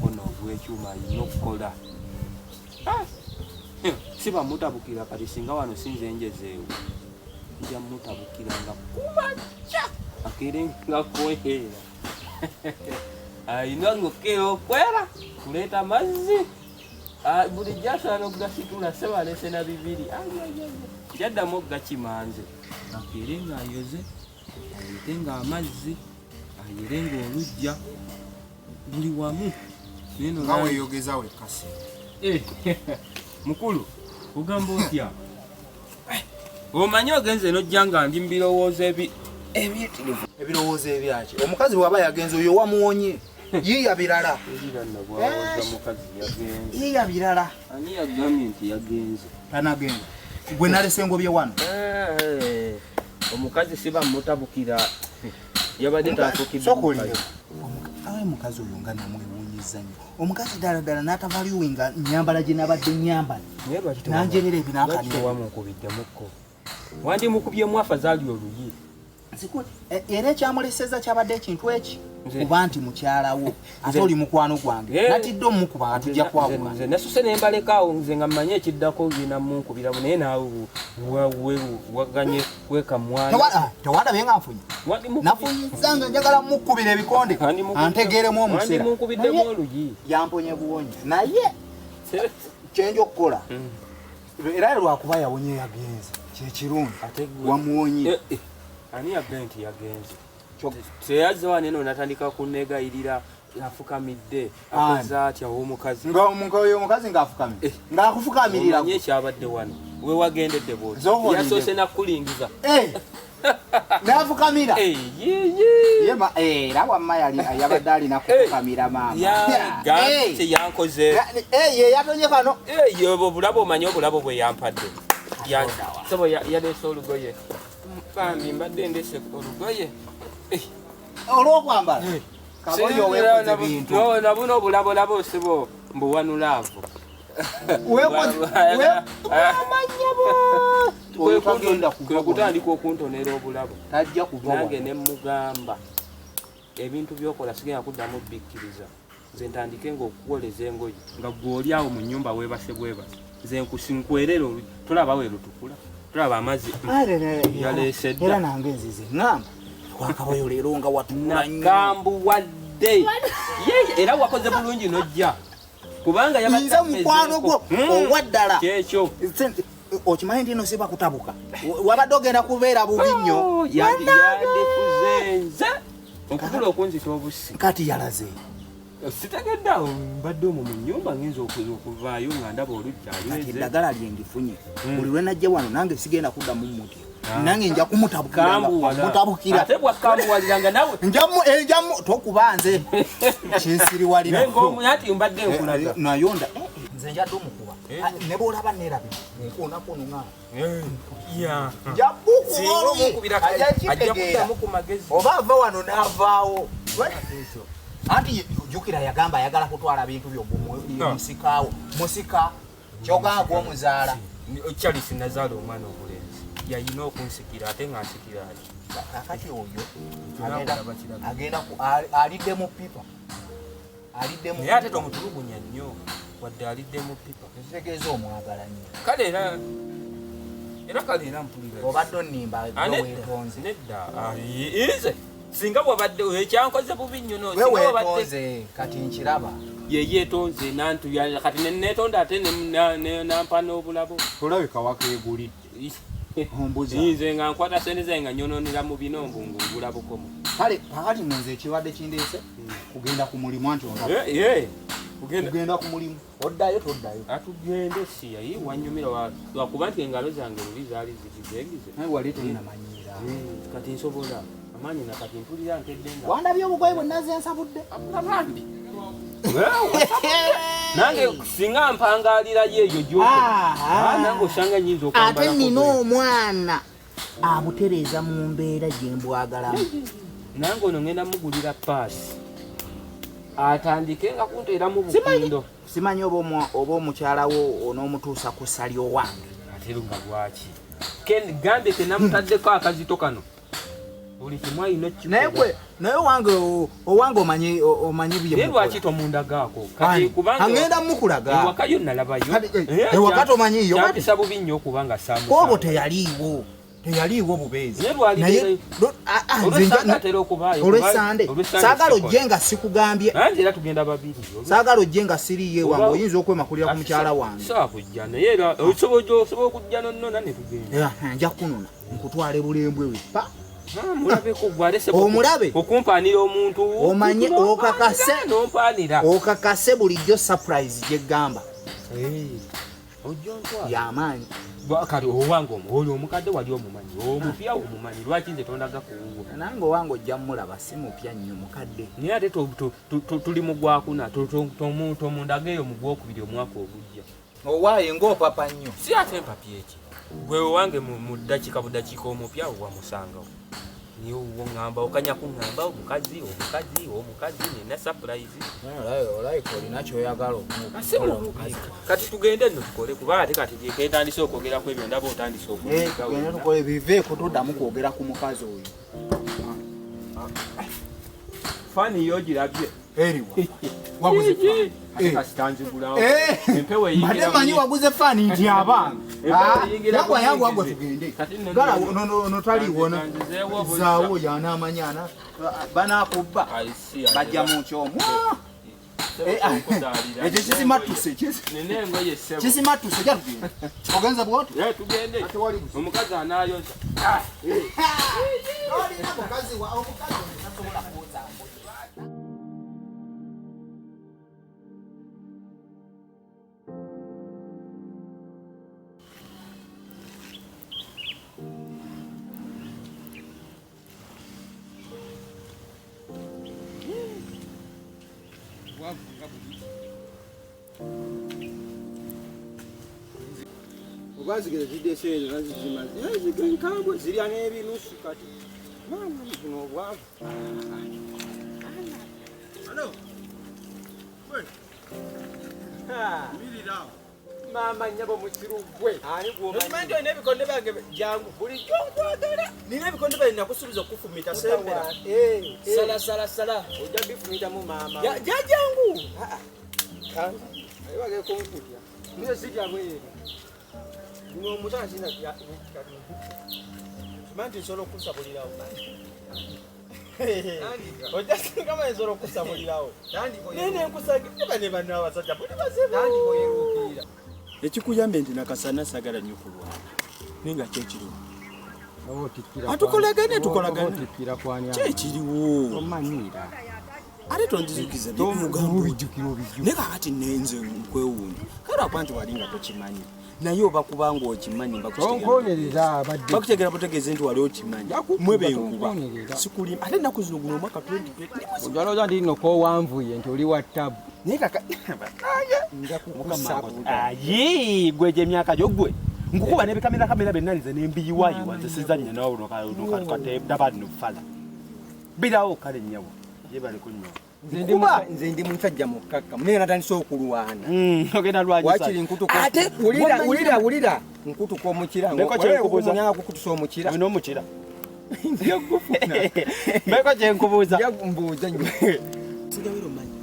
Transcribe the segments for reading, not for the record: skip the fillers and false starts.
omukono ogw'ekyuma alina okukola. Siba mutabukira kati singa wano sinze njezeewo nja mutabukira nga kumakya akere nga kwera ayina ng'okera okwera kuleeta mazzi buli gy'asaana okugasitula sebalese na bibiri jaddamu okugakimanze akere ng'ayoze ayite ng'amazzi ayere ng'olujja buli wamu nga weeyogeza wekkasi mukulu ogamba otya omanyi ogenze n'ojja nga ndi mu birowoozo ebiyitirivu. Ebirowoozo ebyaki? Omukazi bw'aba yagenze oyo wamuwonye yiiya birala. Yiiya birala. Ani yagambye nti yagenze? Tanagenda. Gwe nalese ngobye wano. Omukazi siba mutabukira yabadde taafukidde. Awe mukazi oyo nga namwewuunyiza nnyo. Omukazi ddala n'atavaliwinga nnyambala gye nabadde nnyambala. Nanjerera ebinaakaniwa wamunkubiddemukko. Wandi mukubyemu afazaali oluyi. Era ekyamuleseza kyabadde ekintu eki kuba nti mukyalawo ate oli mukwano gwange natidde omukuba nga tujja kwawula. Nze nasuse ne mbalekaawo nze nga mmanyi ekiddako ngenda munkubiramu naye naawe waganye wekamwana. Tewandabye nga nfunye. Nafunyizza nga njagala mukubira ebikonde antegeeremu omusera. Munkubiddemu oluyi. Yamponye buwonyi. Naye kyenja okukola era lwakuba yawonye yagenze kyekirungi wamuwonye. Ani yagambye nti yagenze? Teyazze wano eno natandika kunegayirira afukamidde akoza atya w'omukazi. Oyo omukazi ng'afukamidde ng'akufukamirira. Omanyi ekyabadde wano we wagendedde bwoti yasoose nakulingiza n'afukamira. Era wamma yabadde alina kufukamira maama. Yagambye yankoze. Ye yatonye kano. Obulabo omanyi obulabo bwe yampadde. Sobo yaleese olugoye. Bambi mbadde ndese olugoye olw'okwambala kaboyi oweekoze bintu nabuno obulabolabo sibo mbuwanulaavu kwekutandika okuntonera obulabo nange ne mugamba ebintu byokola sigenda kuddamu bikkiriza nze ntandike ng'okuwoleza engoye nga gw'oli awo mu nnyumba weebase bwebase nze nkusinkwerera tolaba we lutukula tulaba amazzi yaleesedda era nange nzize ngamba wakabayo leero nga watukula nnyo nakambuwadde era wakoze bulungi n'ojja kubanga yabadde mukwano gwo owaddala kyekyo okimanyi nti eno siba kutabuka wabadde ogenda kubeera bubi nnyo yandikuze nze okubula okunzita obusi kati yalaze sitegedde awo mbadde omwo mu nnyumba ngenza okuvaayo nga ndaba olujja kati eddagala lye ndifunye buli lwe najja wano nange sigenda kuddamu mutya nange nja kumutabukira ate bwakambuwaliranga nawe njamu tokubanze kyensiriwalinati mbadde nkulaga nayonda nze njadde omukuba ne boolaba neerabe nkonakono oba ava wano n'avaawo anti jukira yagamba ayagala kutwala bintu byomusikaawo musika kyogamba gw'omuzaala Charles nazaala omwana omulenzi yayina okunsikira ate nga nsikira kakati oyo agenda alidde mu pipa naye ate tomutulugunya nnyo wadde alidde mu pipa kitegeeza omwagala nnyo kale era mpulira obadde onnimba weetonze nedda nze singa bwabadde ekyankoze bubi nnyo weweetonze kati nkiraba yeyeetonze nantuyalira kati neneetonda ate nampa n'obulabo olabika wakeeguli nze nga nkwata sente zange nga nyonoonera mu binombo ng'obulabukomo kale kakati nze ekibadde kindeese kugenda ku mulimu anti kugenda ku mulimu oddayo toddayo atugende siya wanyumira wakuba nti engalo zange luli zaali zigizegize naye wali tenamanyiira kati nsobola amaanyi nakati mpulira nkedde nga wandabye obugoye bwonna ze nsabudde abambi nange singa mpangaalirayo eyo gyokola nange osanga nyinza okwambala ate nina omwana abutereeza mu mbeera gye mbwagalamu nange ono ngenda mugulira paasi atandike nga kunteera mu bukindo simanyi oba omukyalawo onoomutuusa ku ssalyo wange ate lunga lwaki gambye tenamutaddeko akazito kano buli kimwa ino kipo naye owange omanyi bye lwaki tomundagaako kati kubanga angenda mukulaga ewakayo nalabayo ewaka tomanyiyo kyapisa bubi nnyo okubanga samu obwo teyaliiwo bubeezi naye olwesande saagala ojje nga sikugambye era tugenda babiri saagala ojje nga siriye wange oyinza okwemakulira ku mukyala wange saa kujja naye era osobola okujja nonnona ne tugenda nja kunona nkutwale bulembwe we pa mulabeko gwalese omulabe okumpanira omuntu omanye nompanira okakase bulijjo surprise gyegamba ojontwa yamaanyi kali owange oyo omukadde wali omumanyi omupya omumanyi lwaki nze tondaga kuwuwa nange owange ojja mmulaba si mupya nnyo mukadde naye ate tuli mu gwakuna tomundaga eyo mu gwokubiri omwaka ogujja owaaye ng'opapa nnyo si ate mpapi eki gwe owange mu ddakiika budakiika omupya wamusangawo niyo ngamba okanya kuŋŋamba omukazi nina surprise olayika olina kyoyagala kati tugende nno tukole kuba ate kati ketandise okwogera ku ebyo ndaba otandise okugenda tukole biveeko toddamu kwogera ku mukazi oyo fani yo girabye eriwa waguze mbadde manyi waguze fani nti abange yakwayange wagwe tugende gala notaliiwo zaawo yanaamanyana banakubba bajja mu kyomu ekyo kisimattuse kisimattuse ja tugende ogenza bwoti tugende omukazi anaayoza omukazi tasobola kuwoza obazigere zidesere nazizimaze zigenkambwe zirya n'ebinusu kati mama buno obwavu mirira mama nyabo mukirugwe ani gwomanyi ndio nebikonde bange jangu bulijjo nkwagala nina ebikonde byange nakusubiza okufumita sembera sala ojja bifumita mu mama jangu ayibage konkutya niyo sijja mwere no mutana sina ya manti solo kusabulirawo ojja kama solo kusabulirawo nene nkusagire bane bana abasajja buli basebe koyerukira ekikuyambe ndi nakasana sagala nnyo kulwana ninga kyekiriwo atukolagane tukolagane kyekiriwo omanyira ate tondizukiza by'omugambo naye kakati nenze nkwewuunya kale akwanti walinga tokimanyi naye oba kubanga okimanyi bakutegera butegeeze nti wali okimanyi mwebenkuba sikulima ate ennaku zino guno omwaka 2020 ojaloza ndi noko wanvuye nti oli wa tabu naye kaka ayi gweje emyaka gyo gwe nkukuba n'ebikamera bennanize nembiyiwayiwa nze sizannya nawe nokatebdabadi nofala birawo kale nyawo yebaleko nnyo nze ndi musajja mukkakka naye natandisa okulwana ogenda lwanyisa ate wulira nkutuka omukira nyaa kukutusa omukira olina omukira mbeko kyenkubuuza mbuuza sigawiro manyi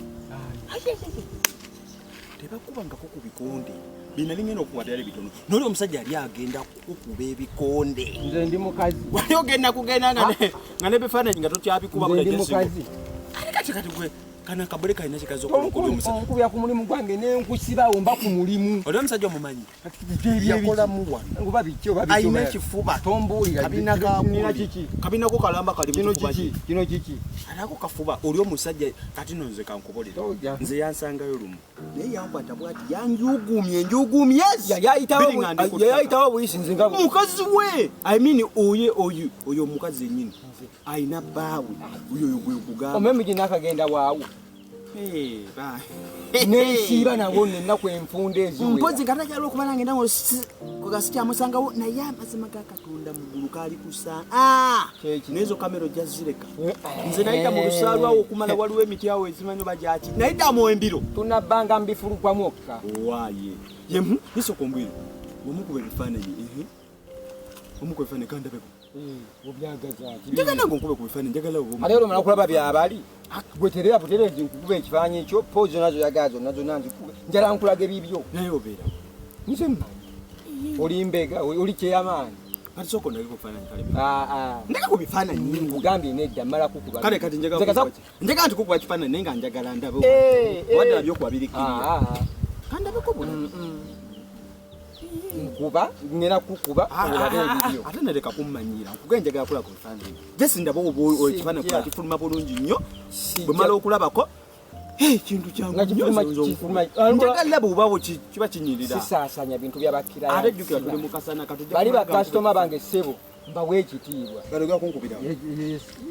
tebakubangako ku bikonde bina bingenda okuba teyali bitono noli omusajja yali agenda kukuba ebikonde nze ndi mukazi wali ogenda kugenda nga nebifaananyi nga tokyabikuba mukazi kati gwe kana kabule kalina kikazi onkubya ku mulimu gwange nenkusibawo mba ku mulimu oli omusajja omumanyi yakola muwa ayina ekifuba tombuulira kabinako kalamba kali kino kiki alako kafuba oli omusajja kati nonze kankubolera nze yansangayo lumu naye yankwata bwati yanjugumye yayayitawo buyisi nze nga mukazi we oyo omukazi enyini ayina bbaawe oyo gwe kugamba omemiji nakagenda waawo nensiiba nabo nennaku enfunda eziwera mpozi nga tajala okuba nangenda kugasi kyamusangawo naye amazima ga katonda muggulu kaali kusa nezo kamera ojja zireka nze nayita mu lusaalwawo okumala waliwo emiti awo ezimanyi bajaki nayita mu embiro tunabbanga mbifulukwamu okka owaye nisoko mbwiro omukuba ebifaananyi omukuba ebifaananyi kandabeko njagala ngonkube ku bifaananyi njagala ate olwo omala kulaba byabali gweterera buterezi nkukuba ekifaananyi ekyo poozi zonna zoyagala zonna nzikube njala nkulaga ebibyo naye obeera nze mmanyi oli mbega oli kyeyamaanyi kati soko ndabika kubifaananyi kale ndeka ku bifaananyi nkugambye nedda mmala kukuba kale kati njagala nti kukuba kifaananyi naye nga njagala ndabe wadde byokuba birikirira kandabeko bula nkuba ngena kukuba olabe ebibyo ate naleka kummanyira nkuge njagala kulaba ku bifaananyi jesi ndaba ekifaananyi kula kifuluma bulungi nnyo bwe mala okulabako ekintu kyangunjagala bwobaawo kiba kinyirira sisaasanya bintu byabakira ate jjukira tuli mu kasana bali bakasitoma bange ssebo mbawe ekitiibwa galogera kunkubirawo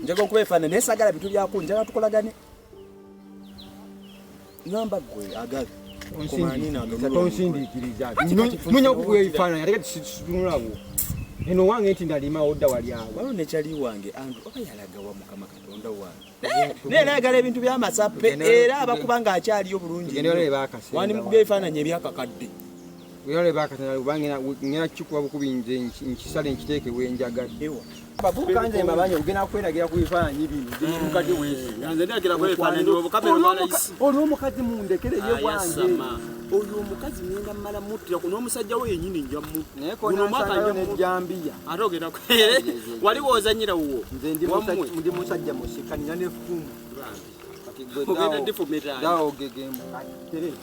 njagala okuba ebifaananyi naye saagala bintu byaku njagala tukolagane ngamba gwe agabi tonsindiikiriza nonya okukuwa ebifaananyi ate kati situnulawo eno wange nti ndalima odda wali awo waliwo nekyali wange andu oba yalagawa mukama katonda wange naye nayagala ebintu byamasappe era abakuba nga akyaliyo bulungi wandimukubya ebifaananyi ebyakakadde ngena kikuba bukubi nze nkisale nkiteeke wenjagadde abavubuka nze mabanye ogenda kweragira ku bifaananyi bino mukadde oli omukazi mundekere ye wange oyo omukazi ngenda mmala muttira ku n'omusajja we yenyini nja mutnejambiya ate ogenda kwere wali woozanyira wo nze ndi musajja musika nina nefumu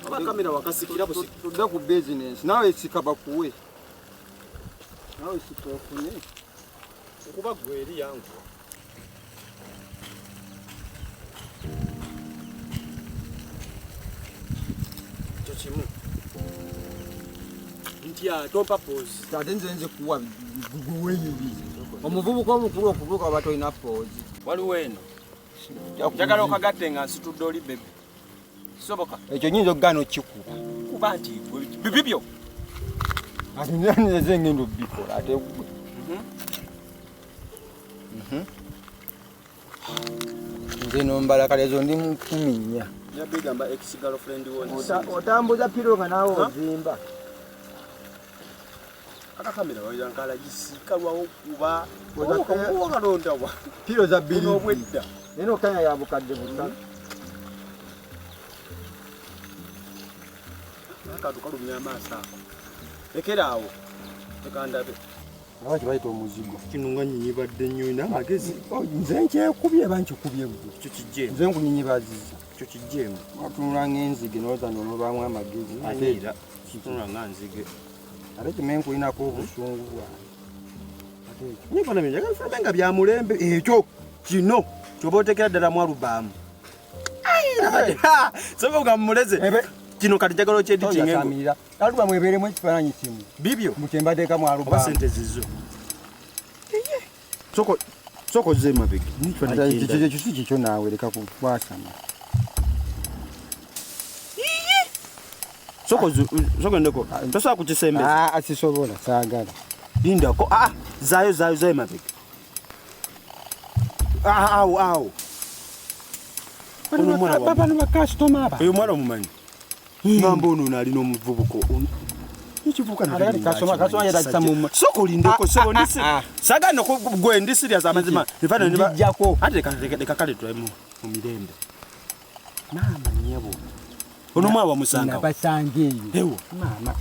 oba kamera wakasikira tudde ku bizinesi naawe sika bakuwe naawe sika ofune okuba gwe eri yangu kyo kimu nti tompa poozi ate nze nzikuwa gweweyibi omuvubuka omukulu okuvubuka oba tolina poozi waliwo eno njagala okagatte nga nsitudde oli bebe kisoboka ekyo nyinza okugana okikuba kuba nti bibibyo ate nze ngenda obikola ate nze nombala kalezo ndi 14 yabigamba ex-girlfriend otambuza piro nga naawe ozimba akakamera wayankala gisikalwawo kuba okalondawa piro za bbiri obwedda neno kanya ya bukadde busatu akantu kalumya amaaso ako lekeraawo tekandabe abaki bayita omuzigo kino nga nyinyibadde nnyo n'amagezi nze nkyekubye bankikubye gwe kyo kijjeemu nze nkunyinyibaziza kyo kijjeemu watunula ng'enzige nolooza nonobaamu amagezi ate era kitunula nga nzige ate kimenyi kulinako obusungu bwawe nyibona njagala fulabe nga bya mulembe ekyo kino kyoba otekera ddala mwalubaamu soba nga mumuleze kino kati njagala okyedikingengo alubaamu ebeeremu ekifaananyi kimu bibyo mukyembateeka oba mwalubaamu sente zizo soko ze mabega ekyo si kikyo naawe leka kukwasama soko ndeko tosobola kukisembeza sisobola saagala lindako zayo mabega awo bano bakasitoma aba oyo mwana omumanyi ngamba ono naalina omuvubuko soko lindeko sagana gwe ndi sirias amazima ate kale tulamu mu mirembe maama nyabo ono mwana wamusanga nabasange eyo maama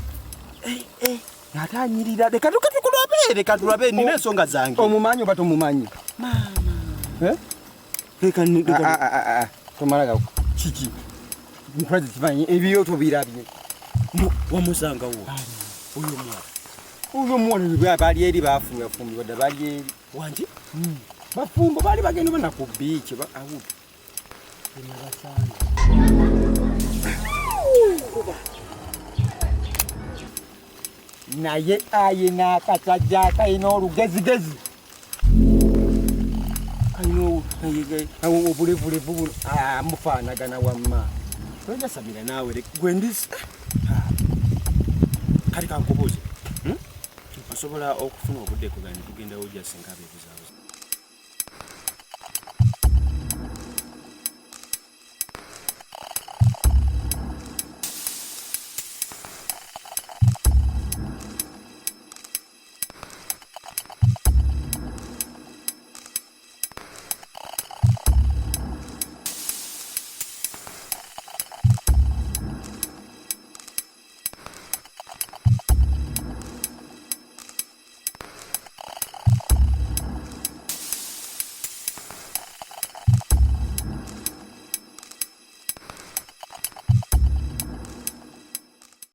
ate anyirira leka tulabe nina ensonga zange omumanyi oba tomumanyi tomalaga kiki nkwezi kimanyi ebiyo tobirabye wamusangawo oyo omwana bali eri bafumbafumbi wadde bali eri wanti bafumbo bali bagenda bana ku biiki awo naye ayina akatajja kalina olugezigezi kalina obulevulevu buno mufaanagana wamma tojasabira naawe gwendisi kali kankubuuze osobola okufuna obudde kugani tugendawo jasinga abeebuza